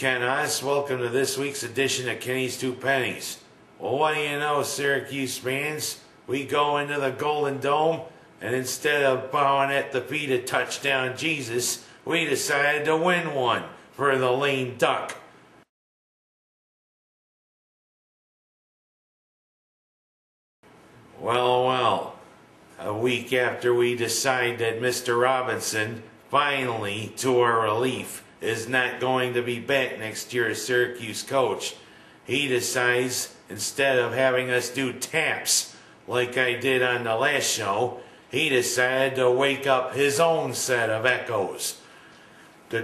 Ken Haas. Welcome to this week's edition of Kenny's Two Pennies. Well, what do you know, Syracuse fans? We go into the Golden Dome, and instead of bowing at the feet of touchdown Jesus, we decided to win one for the lame duck. Well, a week after we decide that Mr. Robinson, finally, to our relief, is not going to be back next year as Syracuse coach, he decides, instead of having us do taps like I did on the last show, he decided to wake up his own set of echoes. I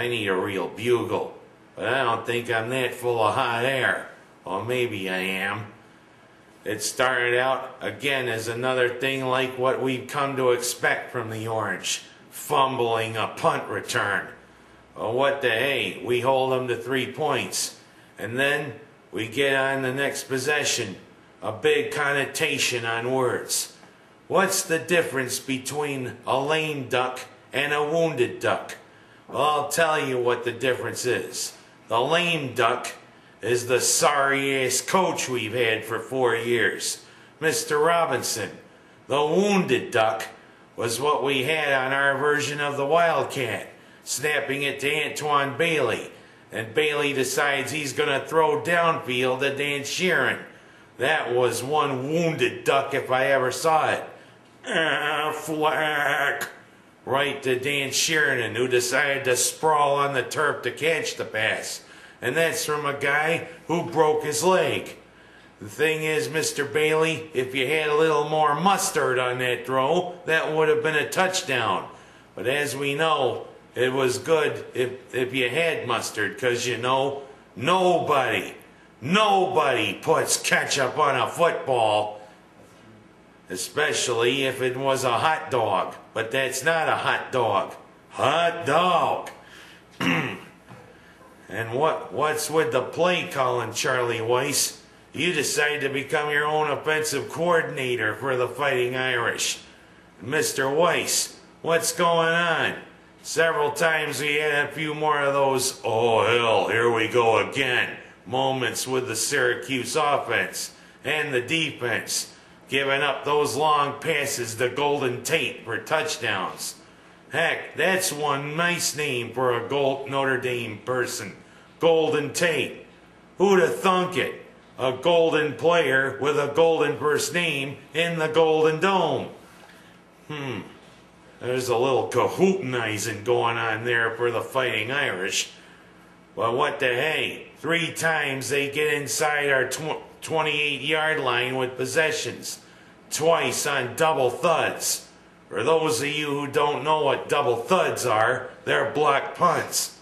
need a real bugle, but I don't think I'm that full of hot air. Or maybe I am. It started out again as another thing like what we've come to expect from the Orange, fumbling a punt return. Well, what the hey, we hold them to 3 points, and then we get on the next possession, a big connotation on words. What's the difference between a lame duck and a wounded duck? Well, I'll tell you what the difference is. The lame duck is the sorry-ass coach we've had for 4 years, Mr. Robinson. The wounded duck was what we had on our version of the Wildcat, snapping it to Antoine Bailey, and Bailey decides he's going to throw downfield to Dan Sheeran. That was one wounded duck if I ever saw it. Flack! Right to Dan Sheeran, who decided to sprawl on the turf to catch the pass. And that's from a guy who broke his leg. The thing is, Mr. Bailey, if you had a little more mustard on that throw, that would have been a touchdown. But as we know, it was good if you had mustard, because you know, nobody puts ketchup on a football, especially if it was a hot dog. But that's not a hot dog. Hot dog. And what's with the play calling, Charlie Weiss? You decided to become your own offensive coordinator for the Fighting Irish. Mr. Weiss, what's going on? Several times we had a few more of those, oh hell, here we go again, moments with the Syracuse offense and the defense, giving up those long passes to Golden Tate for touchdowns. Heck, that's one nice name for a Notre Dame person, Golden Tate. Who'd have thunk it? A golden player with a golden first name in the Golden Dome. There's a little cahootinizing going on there for the Fighting Irish. But what the hey, 3 times they get inside our 28-yard line with possessions. Twice on double thuds. For those of you who don't know what double thuds are, they're block punts.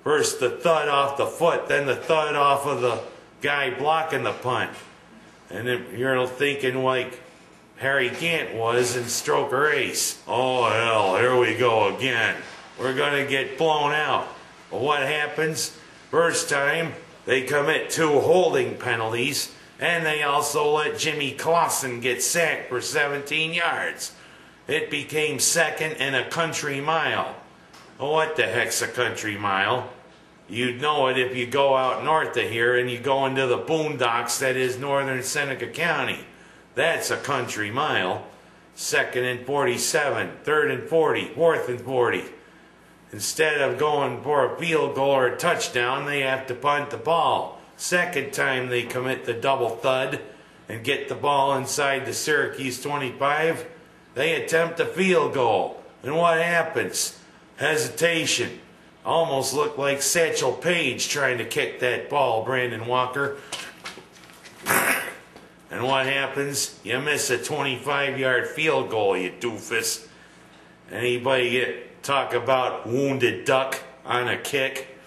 First the thud off the foot, then the thud off of the guy blocking the punt. And then you're thinking like Harry Gant was in Stroker Ace. Oh hell, here we go again. We're going to get blown out. But what happens? First time, they commit 2 holding penalties, and they also let Jimmy Clausen get sacked for 17 yards. It became second and a country mile. Well, what the heck's a country mile? You'd know it if you go out north of here and you go into the boondocks that is northern Seneca County. That's a country mile. 2nd and 47, 3rd and 40, 4th and 40. Instead of going for a field goal or a touchdown, they have to punt the ball. Second time they commit the double thud and get the ball inside the Syracuse 25, they attempt a field goal. And what happens? Hesitation. Almost looked like Satchel Paige trying to kick that ball, Brandon Walker. And what happens? You miss a 25-yard field goal, you doofus. Anybody talk about wounded duck on a kick?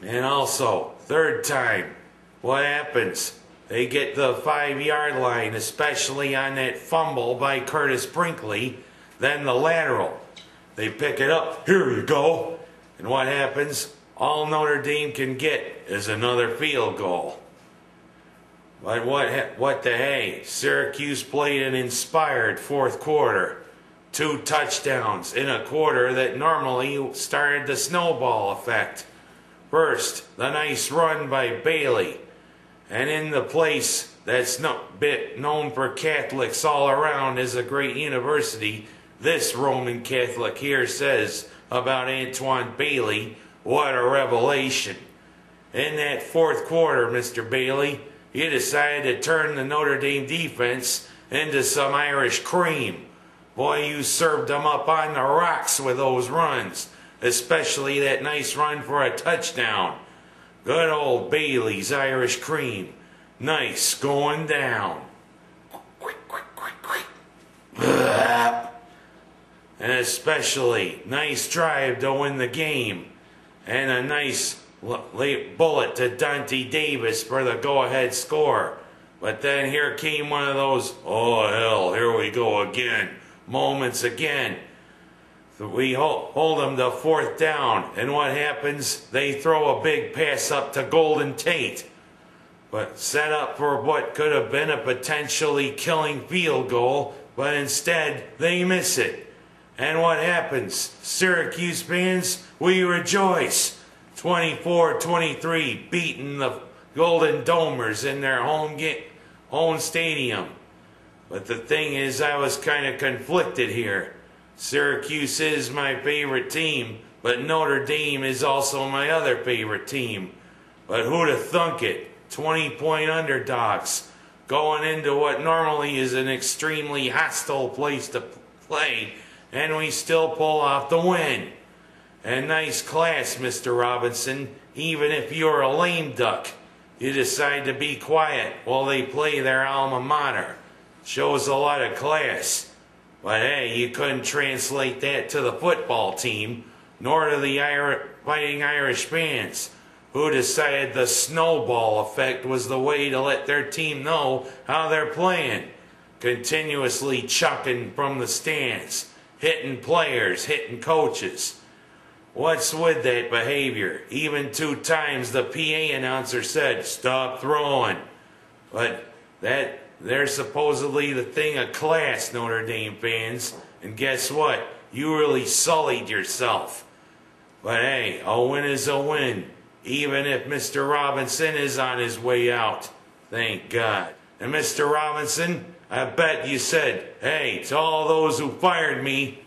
And also, 3rd time, what happens? They get the 5-yard line, especially on that fumble by Curtis Brinkley, then the lateral. They pick it up. Here you go. And what happens? All Notre Dame can get is another field goal. But what the hey? Syracuse played an inspired fourth quarter. 2 touchdowns in a quarter that normally started the snowball effect. First, the nice run by Bailey. And in the place that's known for Catholics all around as a great university, this Roman Catholic here says about Antoine Bailey, what a revelation. In that fourth quarter, Mr. Bailey, you decided to turn the Notre Dame defense into some Irish cream. Boy, you served them up on the rocks with those runs, especially that nice run for a touchdown. Good old Bailey's Irish cream. Nice going down. And especially nice drive to win the game. And a nice late bullet to Dante Davis for the go-ahead score. But then here came one of those, oh hell, here we go again, moments again. We hold them to fourth down, and what happens? They throw a big pass up to Golden Tate, but set up for what could have been a potentially killing field goal, but instead they miss it. And what happens? Syracuse fans, we rejoice. 24-23, beating the Golden Domers in their home stadium. But the thing is, I was kind of conflicted here. Syracuse is my favorite team, but Notre Dame is also my other favorite team. But who'd have thunk it? 20-point underdogs going into what normally is an extremely hostile place to play, and we still pull off the win. And nice class, Mr. Robinson. Even if you're a lame duck, you decide to be quiet while they play their alma mater. Shows a lot of class. But hey, you couldn't translate that to the football team, nor to the Fighting Irish fans, who decided the snowball effect was the way to let their team know how they're playing. Continuously chucking from the stands, hitting players, hitting coaches. What's with that behavior? Even 2 times the PA announcer said, stop throwing. But they're supposedly the thing of class, Notre Dame fans. And guess what? You really sullied yourself. But hey, a win is a win. Even if Mr. Robinson is on his way out. Thank God. And Mr. Robinson, I bet you said, hey, to all those who fired me,